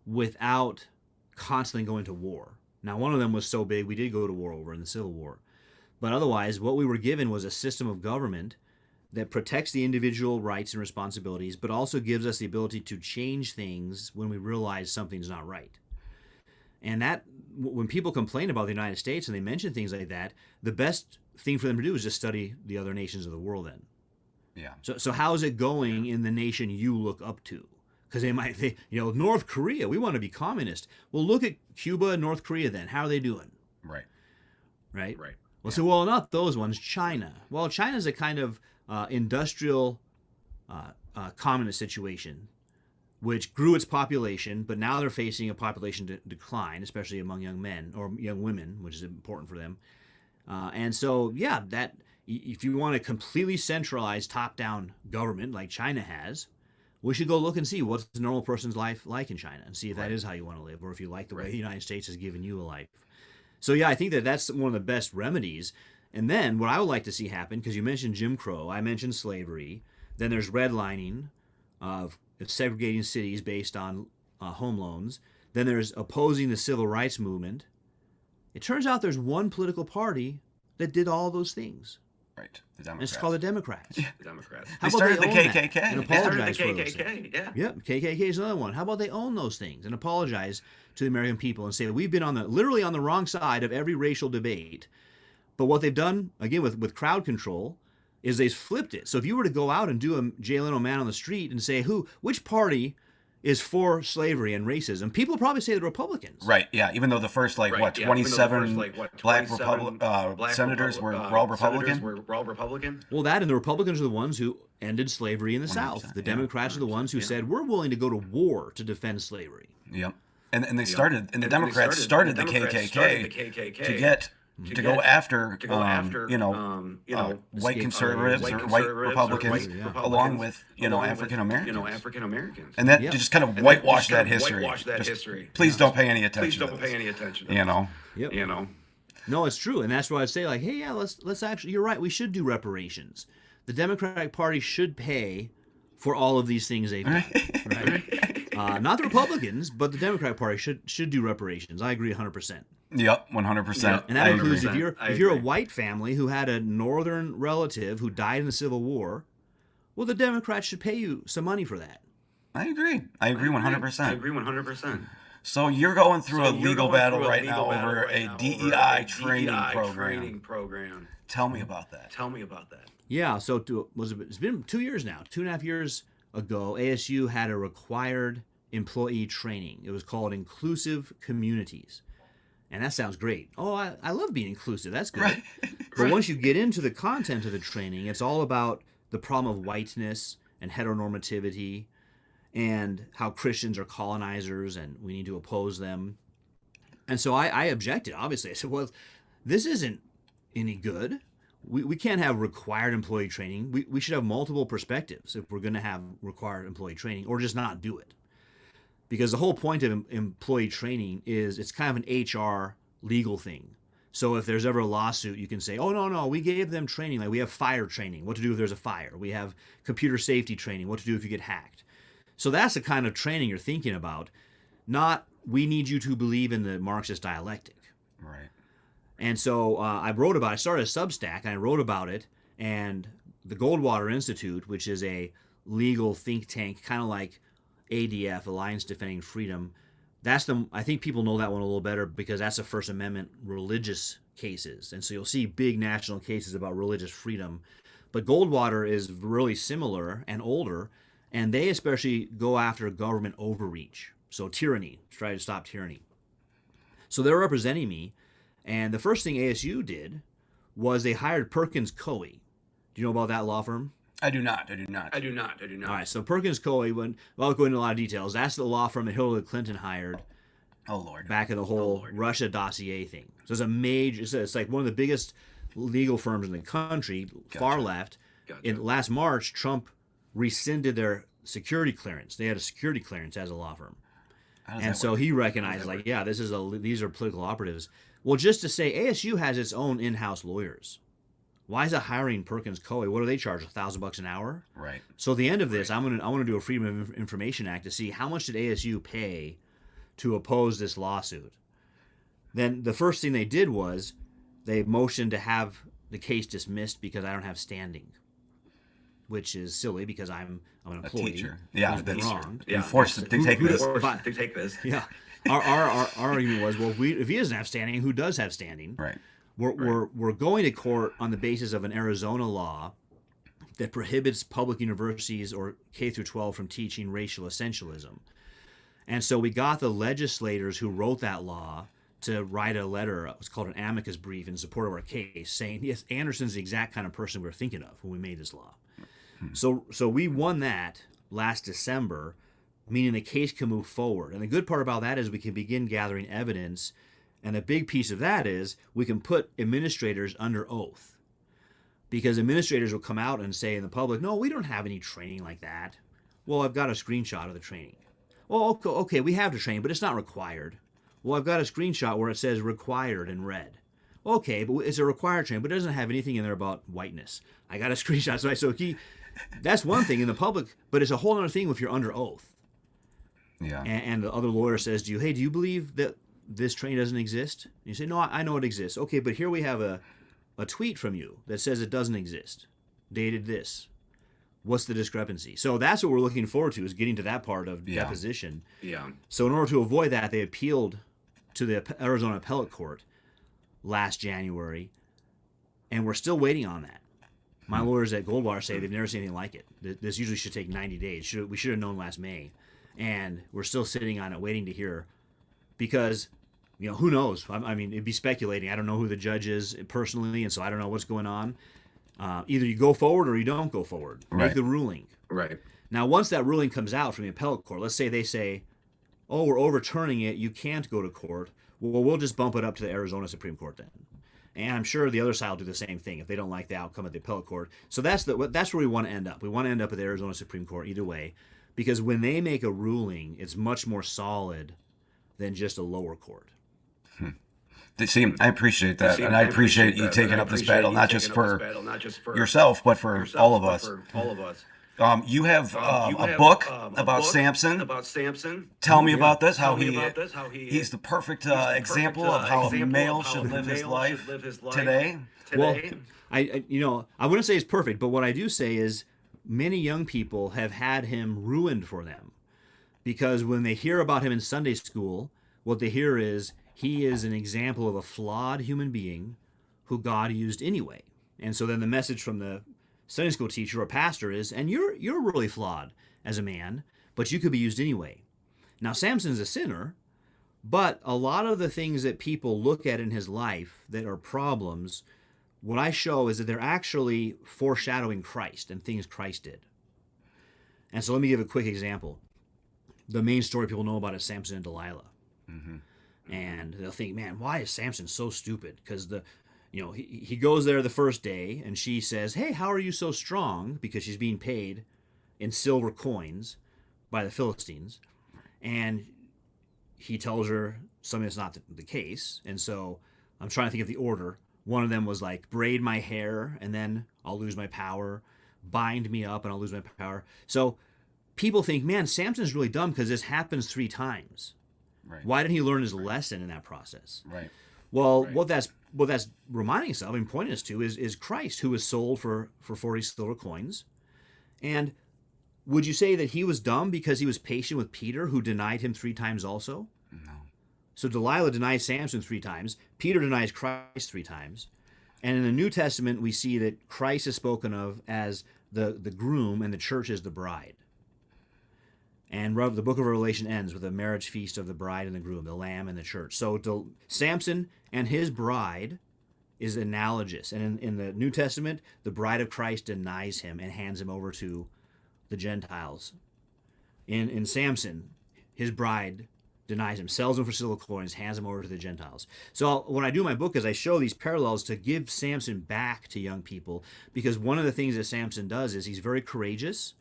without constantly going to war. Now, one of them was so big, we did go to war over in the Civil War. But otherwise, what we were given was a system of government that protects the individual rights and responsibilities, but also gives us the ability to change things when we realize something's not right. And that, when people complain about the United States and they mention things like that, the best thing for them to do is just study the other nations of the world then. Yeah. So how's it going in the nation you look up to? Because they might think, North Korea, we want to be communist. Well, look at Cuba and North Korea then. How are they doing? Right. Well, so, well, not those ones. China. Well, China's a kind of industrial communist situation, which grew its population, but now they're facing a population decline, especially among young men or young women, which is important for them. And so, yeah, that if you want a completely centralized top-down government like China has, we should go look and see what's a normal person's life like in China and see if that is how you want to live or if you like the way the United States has given you a life. So, yeah, I think that's one of the best remedies. And then what I would like to see happen, because you mentioned Jim Crow, I mentioned slavery, then there's redlining of segregating cities based on home loans, then there's opposing the civil rights movement. It turns out there's one political party that did all those things. Right, the Democrats. And it's called the Democrats. Yeah. The Democrats. They started the KKK. And apologize for those things. Yeah. Yep, KKK is another one. How about they own those things and apologize to the American people and say that we've been literally on the wrong side of every racial debate. But what they've done, again, with crowd control, is they've flipped it. So if you were to go out and do a Jay Leno man on the street and say, which party is for slavery and racism, people probably say the Republicans. Right, yeah, even though the first, 27 black senators were all Republican? Well, that and the Republicans are the ones who ended slavery in the South. The Democrats are the ones who said, we're willing to go to war to defend slavery. Yep. And they started, and the Democrats started the KKK to get to go after white conservatives or white Republicans, along with African Americans, and that just kind of whitewashed that history. Please don't pay any attention. No, it's true, and that's why I say, hey, yeah, let's actually. You're right. We should do reparations. The Democratic Party should pay for all of these things they've done. Right? Not the Republicans, but the Democratic Party should do reparations. I agree 100%. Yep, 100%. And that includes if you're a white family who had a northern relative who died in the Civil War, well, the Democrats should pay you some money for that. I agree 100%. So you're going through a legal battle right now over a DEI training program. Tell me about that. Yeah, so it's been 2 years now. 2.5 years ago, ASU had a required employee training. It was called Inclusive Communities. And that sounds great. Oh, I love being inclusive. That's good. Right. But once you get into the content of the training, it's all about the problem of whiteness and heteronormativity and how Christians are colonizers and we need to oppose them. And so I objected, obviously. I said, well, this isn't any good. we can't have required employee training. We should have multiple perspectives if we're going to have required employee training, or just not do it. Because the whole point of employee training is it's kind of an HR legal thing. So if there's ever a lawsuit, you can say, oh, no, we gave them training. Like we have fire training, what to do if there's a fire. We have computer safety training, what to do if you get hacked. So that's the kind of training you're thinking about, not we need you to believe in the Marxist dialectic. Right. And so I started a Substack, and I wrote about it, and the Goldwater Institute, which is a legal think tank, kind of like ADF, Alliance Defending Freedom, I think people know that one a little better because that's the First Amendment religious cases. And so you'll see big national cases about religious freedom. But Goldwater is really similar and older, and they especially go after government overreach. So tyranny, try to stop tyranny. So they're representing me. And the first thing ASU did was they hired Perkins Coie. Do you know about that law firm? I do not. All right, so Perkins Coie, I'll go into a lot of details. That's the law firm that Hillary Clinton hired. Oh Lord! Back in the whole Russia dossier thing. So it's a major. It's like one of the biggest legal firms in the country, far left. In last March, Trump rescinded their security clearance. They had a security clearance as a law firm, and so he recognized, like, yeah, these are political operatives. Well, just to say, ASU has its own in-house lawyers. Why is it hiring Perkins Coie? What do they charge? $1,000 an hour? Right. So at the end of this, I want to do a Freedom of Information Act to see how much did ASU pay to oppose this lawsuit. Then the first thing they did was they motioned to have the case dismissed because I don't have standing, which is silly because I'm an employee. A teacher. Yeah, that's wrong. You're forced to take this. Yeah. Our argument was, well, if he doesn't have standing, who does have standing? Right. We're going to court on the basis of an Arizona law that prohibits public universities or K through 12 from teaching racial essentialism. And so we got the legislators who wrote that law to write a letter, it was called an amicus brief in support of our case, saying, yes, Anderson's the exact kind of person we were thinking of when we made this law. So we won that last December, meaning the case can move forward. And the good part about that is we can begin gathering evidence. And the big piece of that is we can put administrators under oath. Because administrators will come out and say in the public, no, we don't have any training like that. Well, I've got a screenshot of the training. Well, okay, we have the training, but it's not required. Well, I've got a screenshot where it says required in red. Okay, but it's a required training, but it doesn't have anything in there about whiteness. I got a screenshot. So that's one thing in the public, but it's a whole other thing if you're under oath. Yeah. And the other lawyer says to you, hey, do you believe that this training doesn't exist? And you say, no, I know it exists. Okay, but here we have a tweet from you that says it doesn't exist. Dated this. What's the discrepancy? So that's what we're looking forward to, is getting to that part of deposition. Yeah. So in order to avoid that, they appealed to the Arizona Appellate Court last January, and we're still waiting on that. My lawyers at Goldwater say they've never seen anything like it. This usually should take 90 days. We should have known last May. And we're still sitting on it, waiting to hear, because, who knows? I mean, it'd be speculating. I don't know who the judge is personally, and so I don't know what's going on. Either you go forward or you don't go forward. Right. Make the ruling. Right. Now, once that ruling comes out from the appellate court, let's say they say, oh, we're overturning it, you can't go to court. Well, we'll just bump it up to the Arizona Supreme Court then. And I'm sure the other side will do the same thing if they don't like the outcome of the appellate court. So that's where we want to end up. We want to end up at the Arizona Supreme Court either way, because when they make a ruling, it's much more solid than just a lower court. See, I appreciate that, and I appreciate you taking up this battle, not just for yourself, but for all of us. You have a book about Samson. Tell me about this. How he's the perfect example of how a male should live his life today. Well, I wouldn't say it's perfect, but what I do say is many young people have had him ruined for them, because when they hear about him in Sunday school, what they hear is he is an example of a flawed human being who God used anyway. And so then the message from the Sunday school teacher or pastor is, and you're really flawed as a man, but you could be used anyway. Now, Samson's a sinner, but a lot of the things that people look at in his life that are problems, what I show is that they're actually foreshadowing Christ and things Christ did. And so let me give a quick example. The main story people know about is Samson and Delilah. Mm-hmm. And they'll think, man, why is Samson so stupid? Because he goes there the first day, and she says, "Hey, how are you so strong?" Because she's being paid in silver coins by the Philistines, and he tells her something that's not the case. And so I'm trying to think of the order. One of them was like, braid my hair and then I'll lose my power, bind me up and I'll lose my power. So people think, man, Samson's really dumb because this happens 3 times. Right. Why didn't he learn his lesson in that process? Right. Well, what that's reminding us of and pointing us to is Christ, who was sold for 40 silver coins. And would you say that he was dumb because he was patient with Peter, who denied him 3 times also? No. So Delilah denies Samson 3 times. Peter denies Christ 3 times. And in the New Testament, we see that Christ is spoken of as the groom and the church is the bride. And the book of Revelation ends with a marriage feast of the bride and the groom, the lamb and the church. So Samson and his bride is analogous. And in the New Testament, the bride of Christ denies him and hands him over to the Gentiles. In Samson, his bride denies him, sells him for silver coins, hands him over to the Gentiles. So when I do my book is I show these parallels to give Samson back to young people, because one of the things that Samson does is he's very courageous.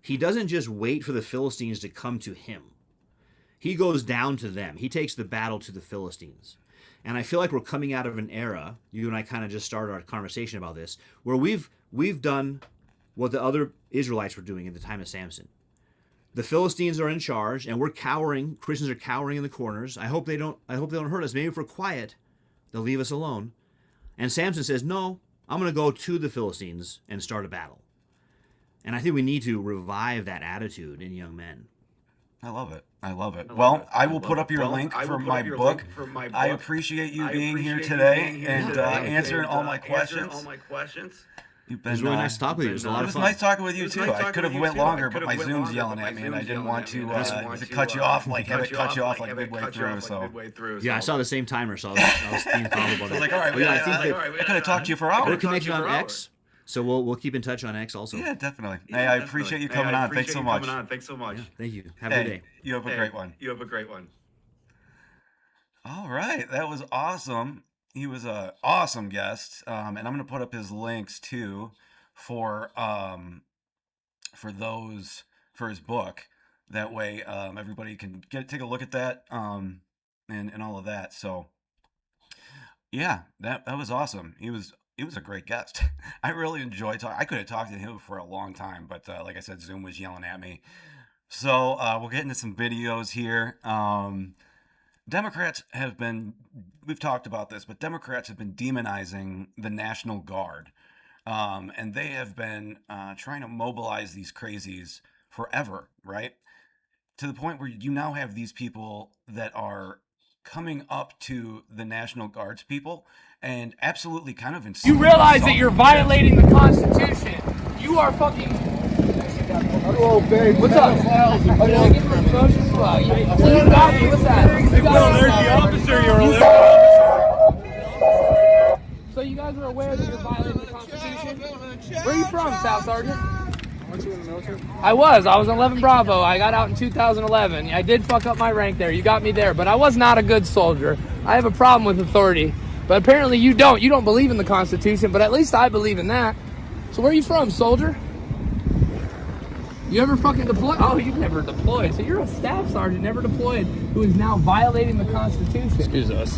He doesn't just wait for the Philistines to come to him. He goes down to them. He takes the battle to the Philistines. And I feel like we're coming out of an era, you and I kind of just started our conversation about this, where we've done what the other Israelites were doing at the time of Samson. The Philistines are in charge, and we're cowering. Christians are cowering in the corners. I hope they don't hurt us. Maybe if we're quiet, they'll leave us alone. And Samson says, "No, I'm going to go to the Philistines and start a battle." And I think we need to revive that attitude in young men. I love it. Well, I will put up your link for my book. I appreciate you being here today and answering all my questions. You've been, It was really nice to talk with you. It was a lot It of was fun. nice talking with you too. I could have went longer, but my Zoom's yelling at me, and I didn't want to cut you off, like midway through. So Yeah, I saw the same timer, so I was being followed by I was like, all right, I think that I could have talked to you for we're hours. connected on X, so we'll keep in touch on X also. Yeah, definitely. Hey, I appreciate you coming on. Thanks so much. Yeah, thank you. Have a good day. You have a great one. All right, that was awesome. He was an awesome guest, and I'm going to put up his links too for his book. That way, everybody can take a look at that and all of that. So, yeah, that was awesome. He was a great guest. I really enjoyed talking. I could have talked to him for a long time, but like I said, Zoom was yelling at me. So we'll get into some videos here. Democrats we've talked about this, but Democrats have been demonizing the National Guard. And they have been trying to mobilize these crazies forever, right? To the point where you now have these people that are coming up to the National Guard's people and absolutely kind of You realize that you're violating the Constitution. You are fucking... Hello, babe. What's up? Oh, did I give him a promotion? Well, you got me. What's that? There's the officer you're a So you guys are aware that you're violating the Constitution? Where are you from, Staff Sergeant? Weren't you in the military? I was 11 Bravo. I got out in 2011. I did fuck up my rank there. You got me there, but I was not a good soldier. I have a problem with authority. But apparently you don't. You don't believe in the Constitution, but at least I believe in that. So where are you from, soldier? You ever fucking deployed? Oh, you've never deployed. So you're a staff sergeant, never deployed, who is now violating the Constitution. Excuse us.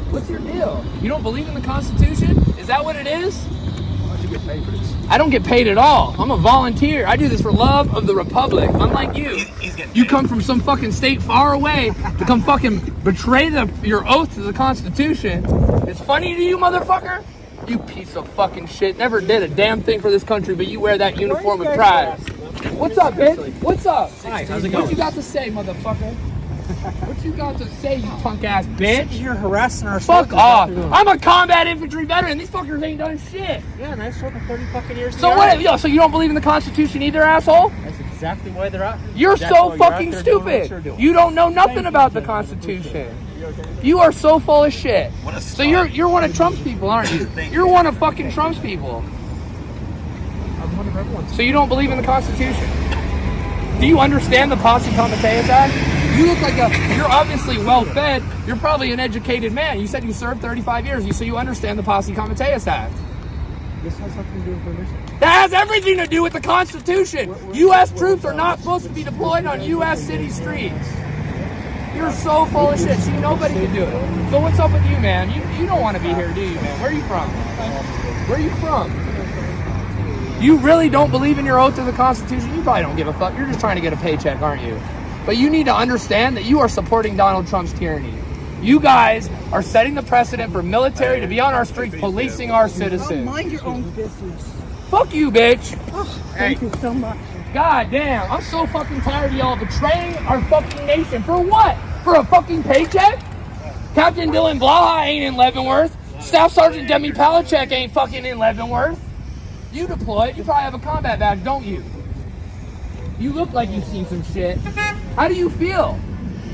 What's your deal? You don't believe in the Constitution? Is that what it is? How much you get paid for this? I don't get paid at all. I'm a volunteer. I do this for love of the Republic, unlike you. You come from some fucking state far away to come fucking betray your oath to the Constitution. It's funny to you, motherfucker? You piece of fucking shit. Never did a damn thing for this country, but you wear that uniform with pride. What's up, bitch? What's up? Hi, how's it going? What you got to say, motherfucker? What you got to say, you punk ass bitch? You're harassing our Fuck soldiers off. afternoon. I'm a combat infantry veteran. These fuckers ain't done shit. Yeah, and I served for 30 fucking years. in So the what? Army. Yo, so you don't believe in the Constitution either, asshole? That's exactly why they're out. You're Exactly so why you're out fucking there doing what you're stupid. doing. You don't know nothing Thank you, about the Jim. I appreciate Constitution. it. You are so full of shit. What a So star. you're one of Trump's people, aren't you? You're one of fucking Trump's people. I'm one of everyone's. So you don't believe in the Constitution. Do you understand the Posse Comitatus Act? You look like you're obviously well fed. You're probably an educated man. You said you served 35 years, so you understand the Posse Comitatus Act. This has something to do with permission. That has everything to do with the Constitution. U.S. troops are not supposed to be deployed on U.S. city streets. You're so full of shit. See, nobody can do it. So what's up with you, man? You don't want to be here, do you, man? Where are you from? Where are you from? You really don't believe in your oath to the Constitution? You probably don't give a fuck. You're just trying to get a paycheck, aren't you? But you need to understand that you are supporting Donald Trump's tyranny. You guys are setting the precedent for military to be on our streets policing our citizens. Mind your own business. Fuck you, bitch. Oh, thank you so much. God damn, I'm so fucking tired of y'all betraying our fucking nation. For what? For a fucking paycheck? Captain Dylan Blaha ain't in Leavenworth. Staff Sergeant Demi Palachek ain't fucking in Leavenworth. You deployed. You probably have a combat badge, don't you? You look like you've seen some shit. How do you feel?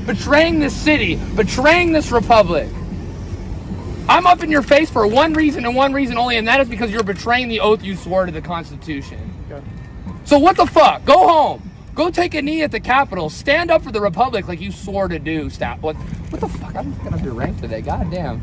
Betraying this city, betraying this republic. I'm up in your face for one reason and one reason only, and that is because you're betraying the oath you swore to the Constitution. Okay. So what the fuck? Go home. Go take a knee at the Capitol. Stand up for the republic like you swore to do. What the fuck? I'm fucking up your rank today. God damn.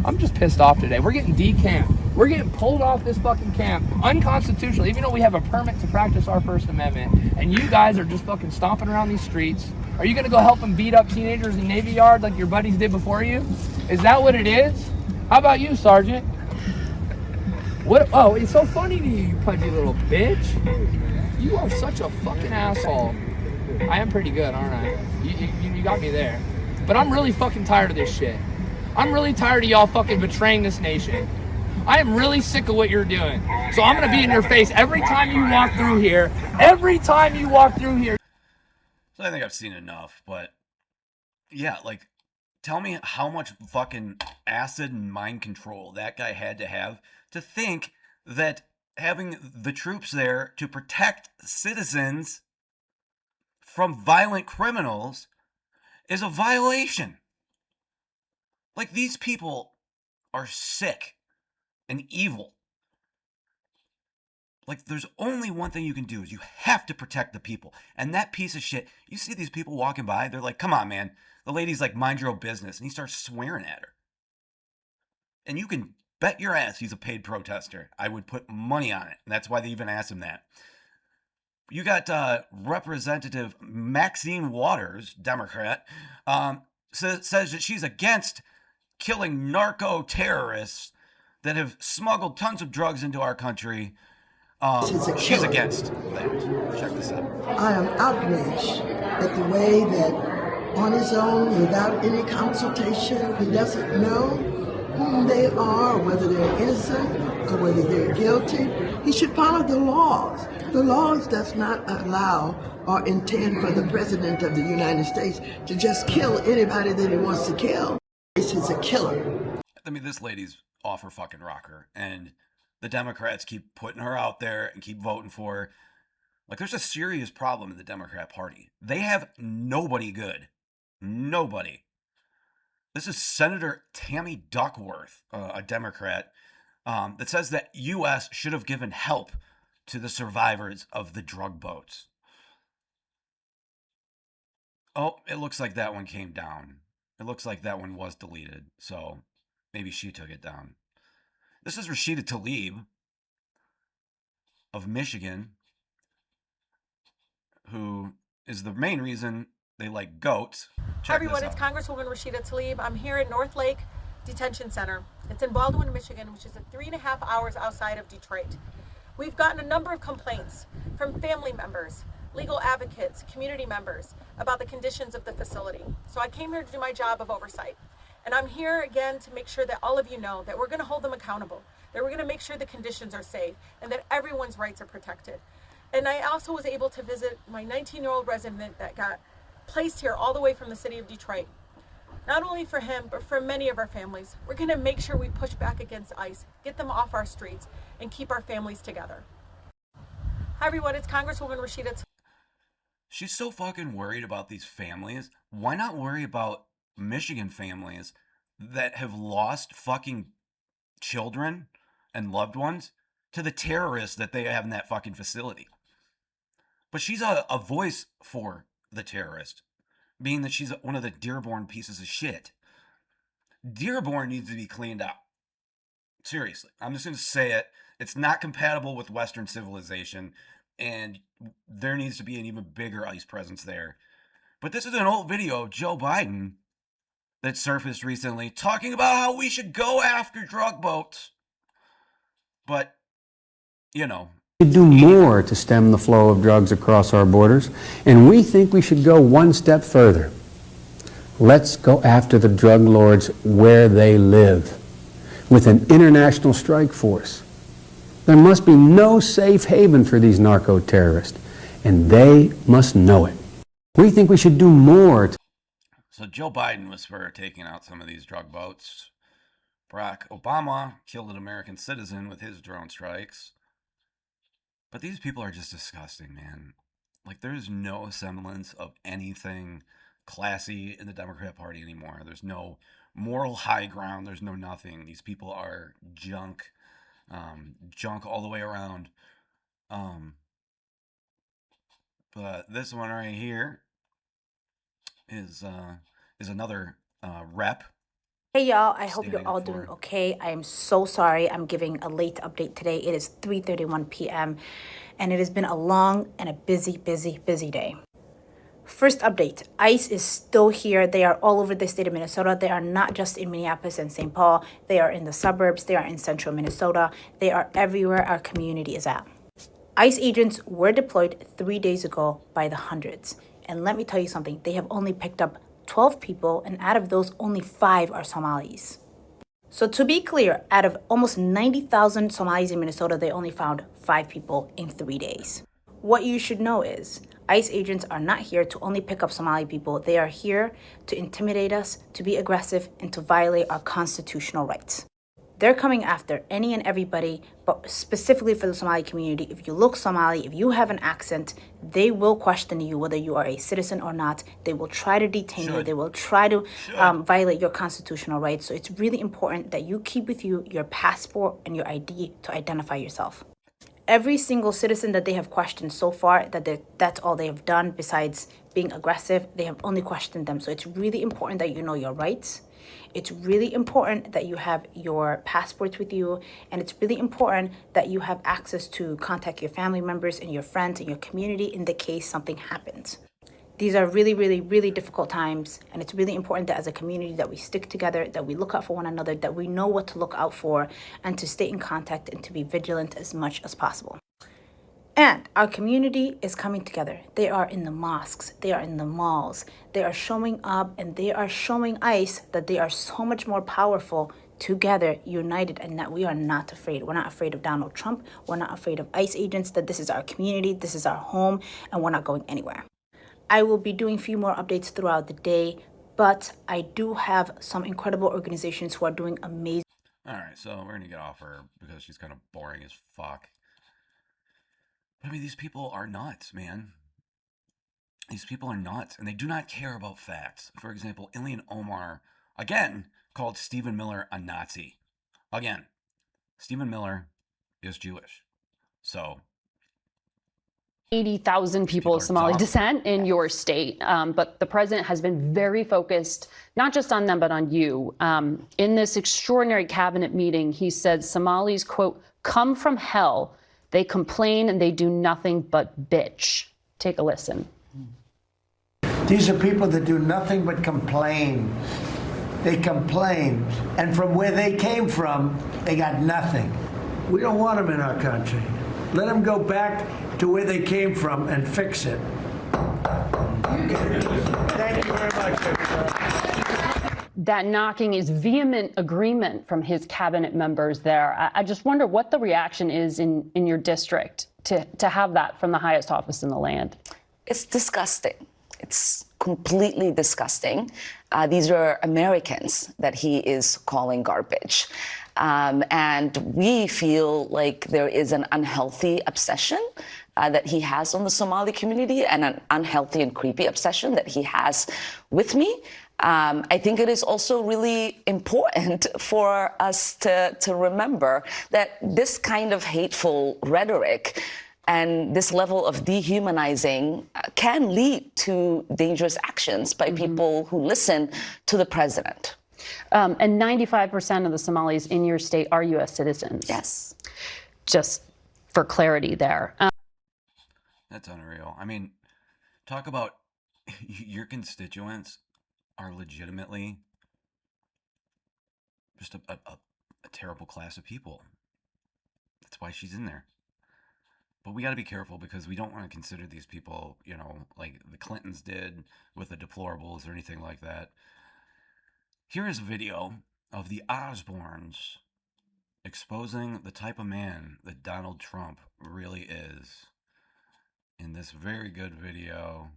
I'm just pissed off today. We're getting decamped. We're getting pulled off this fucking camp unconstitutionally, even though we have a permit to practice our First Amendment. And you guys are just fucking stomping around these streets. Are you gonna go help them beat up teenagers in Navy Yard like your buddies did before you? Is that what it is? How about you, Sergeant? What? Oh, it's so funny to you pudgy little bitch. You are such a fucking asshole. I am pretty good, aren't I? You got me there. But I'm really fucking tired of this shit. I'm really tired of y'all fucking betraying this nation. I am really sick of what you're doing. So I'm gonna be in your face every time you walk through here. Every time you walk through here. So I think I've seen enough, but yeah, like, tell me how much fucking acid and mind control that guy had to have to think that having the troops there to protect citizens from violent criminals is a violation. Like, these people are sick and evil. Like, there's only one thing you can do is you have to protect the people. And that piece of shit, you see these people walking by, they're like, come on, man. The lady's like, mind your own business. And he starts swearing at her. And you can bet your ass he's a paid protester. I would put money on it. And that's why they even asked him that. You got Representative Maxine Waters, Democrat, says that she's against killing narco-terrorists that have smuggled tons of drugs into our country. She's against that. Check this out. I am outraged at the way that on his own, without any consultation, he doesn't know whom they are, whether they're innocent or whether they're guilty. He should follow the laws. The laws does not allow or intend for the President of the United States to just kill anybody that he wants to kill. He's a killer. I mean, this lady's off her fucking rocker, and the Democrats keep putting her out there and keep voting for her. Like, there's a serious problem in the Democrat Party. They have nobody good. Nobody. This is Senator Tammy Duckworth, a Democrat, that says that U.S. should have given help to the survivors of the drug boats. Oh, it looks like that one came down. It looks like that one was deleted, so maybe she took it down. This is Rashida Tlaib of Michigan, who is the main reason they like goats. Hi everyone, it's Congresswoman Rashida Tlaib. I'm here at North Lake Detention Center. It's in Baldwin, Michigan, which is 3.5 hours outside of Detroit. We've gotten a number of complaints from family members, legal advocates, community members about the conditions of the facility. So I came here to do my job of oversight. And I'm here again to make sure that all of you know that we're going to hold them accountable, that we're going to make sure the conditions are safe, and that everyone's rights are protected. And I also was able to visit my 19-year-old resident that got placed here all the way from the city of Detroit. Not only for him, but for many of our families. We're going to make sure we push back against ICE, get them off our streets, and keep our families together. Hi everyone, it's Congresswoman Rashida. She's so fucking worried about these families. Why not worry about Michigan families that have lost fucking children and loved ones to the terrorists that they have in that fucking facility? But she's a voice for the terrorist, being that she's one of the Dearborn pieces of shit. Dearborn needs to be cleaned out. Seriously, I'm just going to say it. It's not compatible with Western civilization, and there needs to be an even bigger ICE presence there. But this is an old video of Joe Biden that surfaced recently talking about how we should go after drug boats. But, you know. We should do more to stem the flow of drugs across our borders, and we think we should go one step further. Let's go after the drug lords where they live, with an international strike force. There must be no safe haven for these narco-terrorists, and they must know it. We think we should do more. So Joe Biden was for taking out some of these drug boats. Barack Obama killed an American citizen with his drone strikes. But these people are just disgusting, man. Like, there's no semblance of anything classy in the Democrat Party anymore. There's no moral high ground. There's no nothing. These people are junk. Junk all the way around. But this one right here is another rep. Hey y'all, I hope you're all doing okay. I am so sorry I'm giving a late update today. It is 3:31 p.m. and it has been a long and a busy day. First update, ICE is still here. They are all over the state of Minnesota. They are not just in Minneapolis and St. Paul. They are in the suburbs. They are in central Minnesota. They are everywhere our community is at. ICE agents were deployed 3 days ago by the hundreds. And let me tell you something, they have only picked up 12 people, and out of those, only 5 are Somalis. So to be clear, out of almost 90,000 Somalis in Minnesota, they only found 5 people in 3 days. What you should know is ICE agents are not here to only pick up Somali people. They are here to intimidate us, to be aggressive, and to violate our constitutional rights. They're coming after any and everybody, but specifically for the Somali community. If you look Somali, if you have an accent, they will question you whether you are a citizen or not. They will try to detain you. They will try to violate your constitutional rights. So it's really important that you keep with you your passport and your ID to identify yourself. Every single citizen that they have questioned so far, that's all they have done besides being aggressive. They have only questioned them. So it's really important that you know your rights. It's really important that you have your passports with you, and it's really important that you have access to contact your family members and your friends and your community in the case something happens. These are really difficult times, and it's really important that as a community that we stick together, that we look out for one another, that we know what to look out for, and to stay in contact and to be vigilant as much as possible. And our community is coming together. They are in the mosques, they are in the malls, they are showing up, and they are showing ICE that they are so much more powerful together, united, and that we are not afraid. We're not afraid of Donald Trump. We're not afraid of ICE agents, that this is our community, this is our home, and we're not going anywhere. I will be doing a few more updates throughout the day, but I do have some incredible organizations who are doing amazing. All right, so we're going to get off her because she's kind of boring as fuck. But I mean, these people are nuts, man. These people are nuts, and they do not care about facts. For example, Ilhan Omar, again, called Stephen Miller a Nazi. Again, Stephen Miller is Jewish. So 80,000 people of Somali descent in your state. But the president has been very focused, not just on them, but on you. In this extraordinary cabinet meeting, he said Somalis, quote, come from hell. They complain and they do nothing but bitch. Take a listen. These are people that do nothing but complain. They complain. And from where they came from, they got nothing. We don't want them in our country. Let them go back to where they came from and fix it. Thank you very much. That knocking is vehement agreement from his cabinet members there. I just wonder what the reaction is in your district to have that from the highest office in the land. It's disgusting. It's completely disgusting. These are Americans that he is calling garbage. And we feel like there is an unhealthy obsession that he has on the Somali community, and an unhealthy and creepy obsession that he has with me. I think it is also really important for us to remember that this kind of hateful rhetoric And this level of dehumanizing can lead to dangerous actions by people who listen to the president. And 95% of the Somalis in your state are U.S. citizens. Yes. Just for clarity there. That's unreal. I mean, talk about your constituents are legitimately just a terrible class of people. That's why she's in there. But we got to be careful because we don't want to consider these people, you know, like the Clintons did with the deplorables or anything like that. Here is a video of the Osbournes exposing the type of man that Donald Trump really is in this very good video.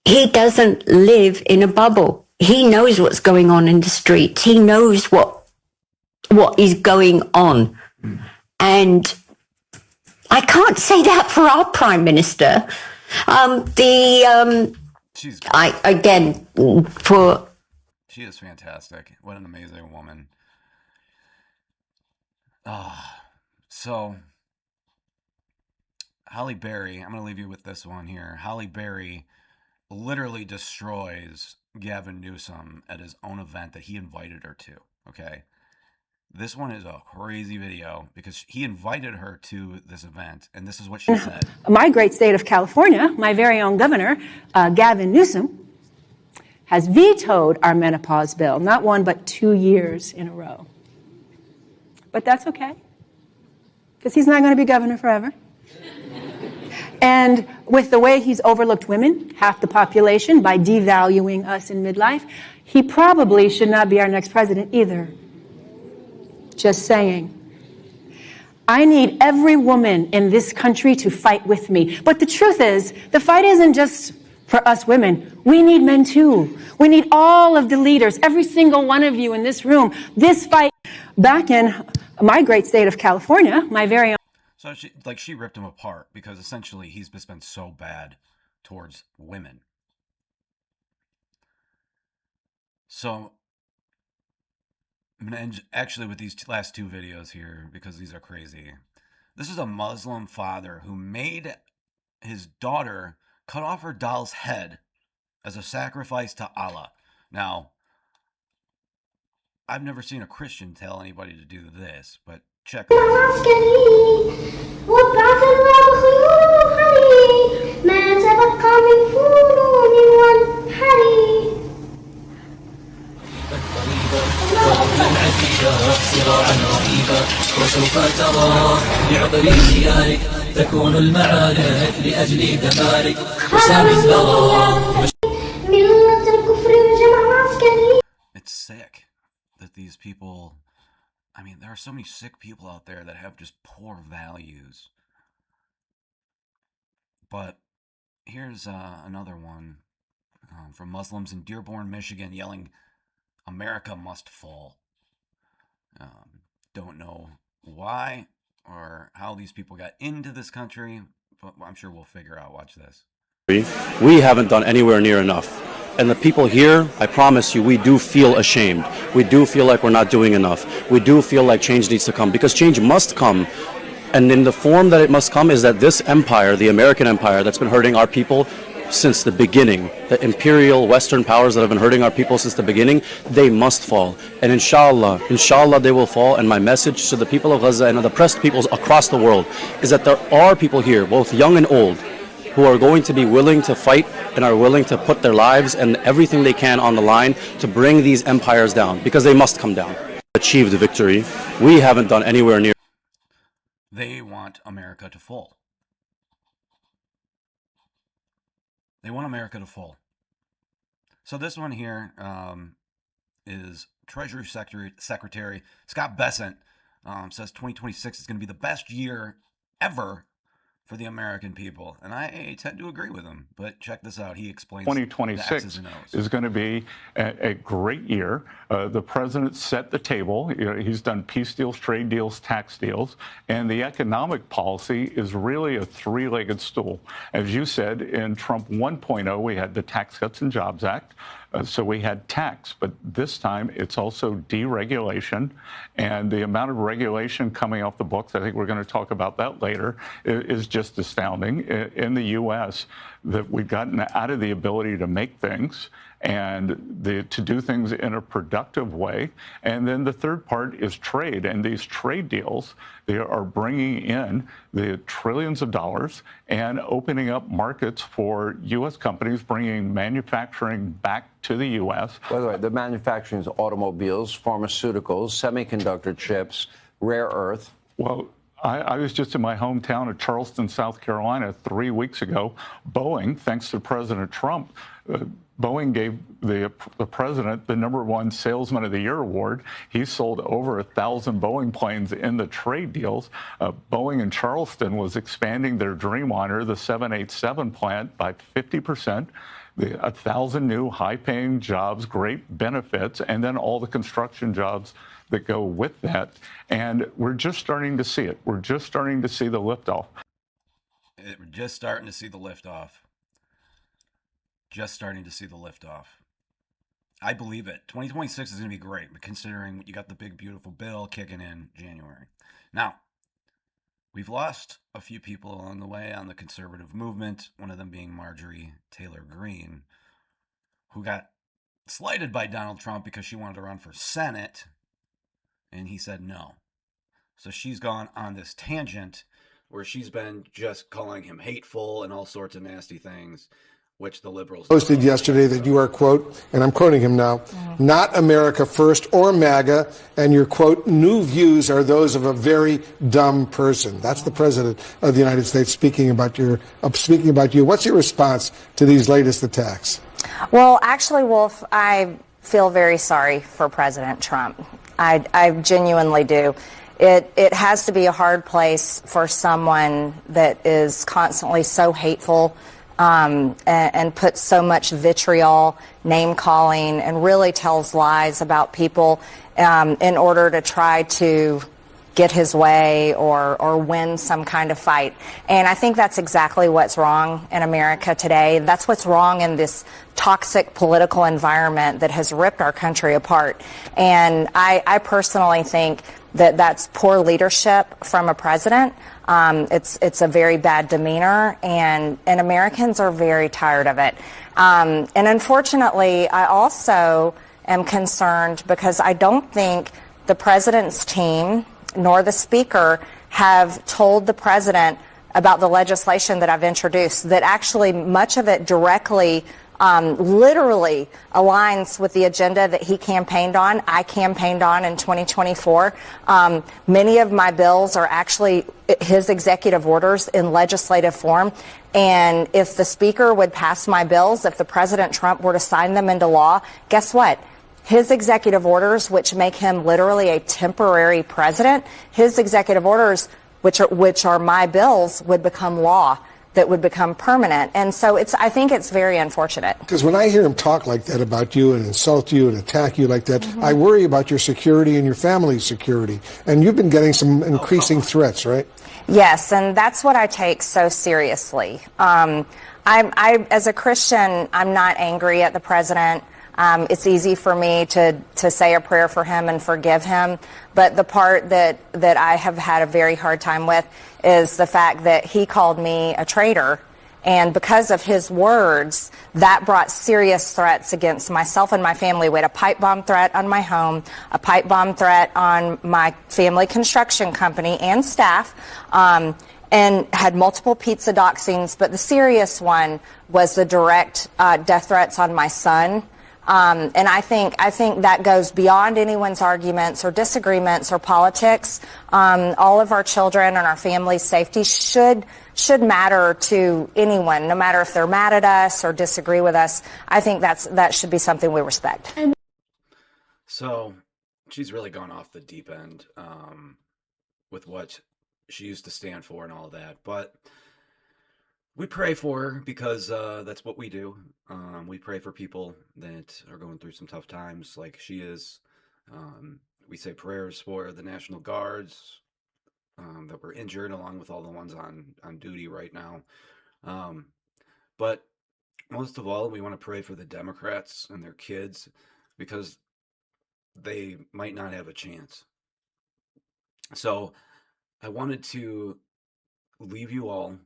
He doesn't live in a bubble. He knows what's going on in the streets. He knows what is going on. And I can't say that for our Prime Minister. She is fantastic. What an amazing woman. So Halle Berry, I'm going to leave you with this one here. Halle Berry literally destroys Gavin Newsom at his own event that he invited her to, okay? This one is a crazy video because he invited her to this event, and this is what she said. My great state of California, my very own governor, Gavin Newsom, has vetoed our menopause bill, not 1 but 2 years in a row. But that's okay, because he's not going to be governor forever. And with the way he's overlooked women, half the population, by devaluing us in midlife, he probably should not be our next president either. Just saying. I need every woman in this country to fight with me. But the truth is, the fight isn't just for us women. We need men too. We need all of the leaders, every single one of you in this room. This fight, back in my great state of California, my very own. So she ripped him apart because essentially he's just been so bad towards women. So I'm going to end actually with these last 2 videos here because these are crazy. This is a Muslim father who made his daughter cut off her doll's head as a sacrifice to Allah. Now, I've never seen a Christian tell anybody to do this, but check this out. It's sick that these people, I mean, there are so many sick people out there that have just poor values. But here's another one from Muslims in Dearborn, Michigan, yelling, "America must fall." Don't know why or how these people got into this country, but I'm sure we'll figure out. Watch this. We haven't done anywhere near enough. And the people here, I promise you, we do feel ashamed. We do feel like we're not doing enough. We do feel like change needs to come, because change must come. And in the form that it must come is that this empire, the American empire that's been hurting our people since the beginning, the imperial Western powers that have been hurting our people since the beginning, they must fall. And inshallah they will fall. And my message to the people of Gaza and the oppressed peoples across the world is that there are people here, both young and old, who are going to be willing to fight and are willing to put their lives and everything they can on the line to bring these empires down, because they must come down. Achieve the victory. We haven't done anywhere near. They want America to fall. They want America to fall. So this one here is Treasury Secretary Scott Bessent says 2026 is going to be the best year ever for the American people. And I tend to agree with him. But check this out. He explains 2026 is going to be a great year. The president set the table. You know, he's done peace deals, trade deals, tax deals. And the economic policy is really a three-legged stool. As you said, in Trump 1.0, we had the Tax Cuts and Jobs Act. So we had tax, but this time it's also deregulation. And the amount of regulation coming off the books, I think we're going to talk about that later, is just astounding. In the U.S., that we've gotten out of the ability to make things and to do things in a productive way. And then the third part is trade. And these trade deals, they are bringing in the trillions of dollars and opening up markets for U.S. companies, bringing manufacturing back to the U.S. By the way, the manufacturing is automobiles, pharmaceuticals, semiconductor chips, rare earth. Well, I was just in my hometown of Charleston, South Carolina 3 weeks ago. Boeing, thanks to President Trump, Boeing gave the president the #1 Salesman of the Year award. He sold over 1,000 Boeing planes in the trade deals. Boeing in Charleston was expanding their Dreamliner, the 787 plant, by 50%. 1,000 new high-paying jobs, great benefits, and then all the construction jobs that go with that. And we're just starting to see it. We're just starting to see the liftoff. We're just starting to see the liftoff. Just starting to see the liftoff. I believe it. 2026 is going to be great, but considering you got the big, beautiful bill kicking in January. Now, we've lost a few people along the way on the conservative movement, one of them being Marjorie Taylor Greene, who got slighted by Donald Trump because she wanted to run for Senate, and he said no. So she's gone on this tangent where she's been just calling him hateful and all sorts of nasty things, which the liberals posted yesterday that you are, quote, and I'm quoting him now, not America first or MAGA, and your, quote, new views are those of a very dumb person. That's the president of the United States speaking about you. What's your response to these latest attacks? Well, actually, Wolf, I feel very sorry for President Trump. I genuinely do. It has to be a hard place for someone that is constantly so hateful and puts so much vitriol, name-calling, and really tells lies about people in order to try to get his way or win some kind of fight. And I think that's exactly what's wrong in America today. That's what's wrong in this toxic political environment that has ripped our country apart. And I personally think that that's poor leadership from a president. It's a very bad demeanor, and Americans are very tired of it. And unfortunately, I also am concerned because I don't think the president's team nor the speaker have told the president about the legislation that I've introduced, that actually much of it directly literally aligns with the agenda that he campaigned on, I campaigned on in 2024. Many of my bills are actually his executive orders in legislative form. And if the speaker would pass my bills, if the President Trump were to sign them into law, guess what? His executive orders, which make him literally a temporary president, his executive orders, which are my bills, would become law that would become permanent. And so I think it's very unfortunate. Because when I hear him talk like that about you and insult you and attack you like that, I worry about your security and your family's security. And you've been getting some increasing threats, right? Yes, and that's what I take so seriously. As a Christian, I'm not angry at the president. It's easy for me to say a prayer for him and forgive him. But the part that I have had a very hard time with is the fact that he called me a traitor. And because of his words, that brought serious threats against myself and my family. We had a pipe bomb threat on my home, a pipe bomb threat on my family construction company and staff, and had multiple pizza doxings. But the serious one was the direct death threats on my son. And I think that goes beyond anyone's arguments or disagreements or politics. All of our children and our family's safety should matter to anyone, no matter if they're mad at us or disagree with us. I think that should be something we respect. So she's really gone off the deep end with what she used to stand for and all of that. But we pray for her because that's what we do. We pray for people that are going through some tough times like she is. We say prayers for the National Guards that were injured, along with all the ones on duty right now. But most of all, we want to pray for the Democrats and their kids, because they might not have a chance. So I wanted to leave you all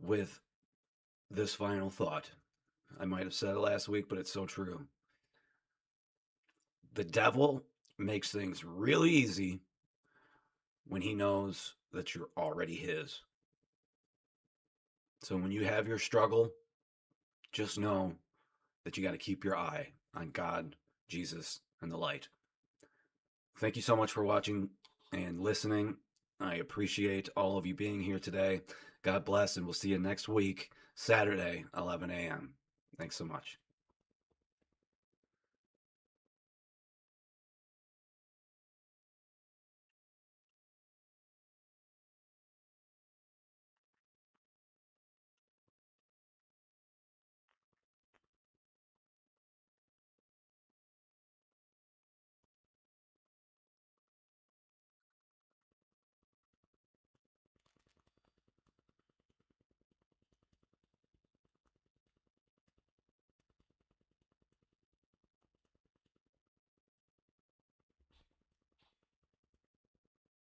with this final thought. I might have said it last week, but it's so true. The devil makes things really easy when he knows that you're already his. So when you have your struggle, just know that you got to keep your eye on God, Jesus, and the light. Thank you so much for watching and listening. I appreciate all of you being here today. God bless, and we'll see you next week, Saturday, 11 a.m. Thanks so much.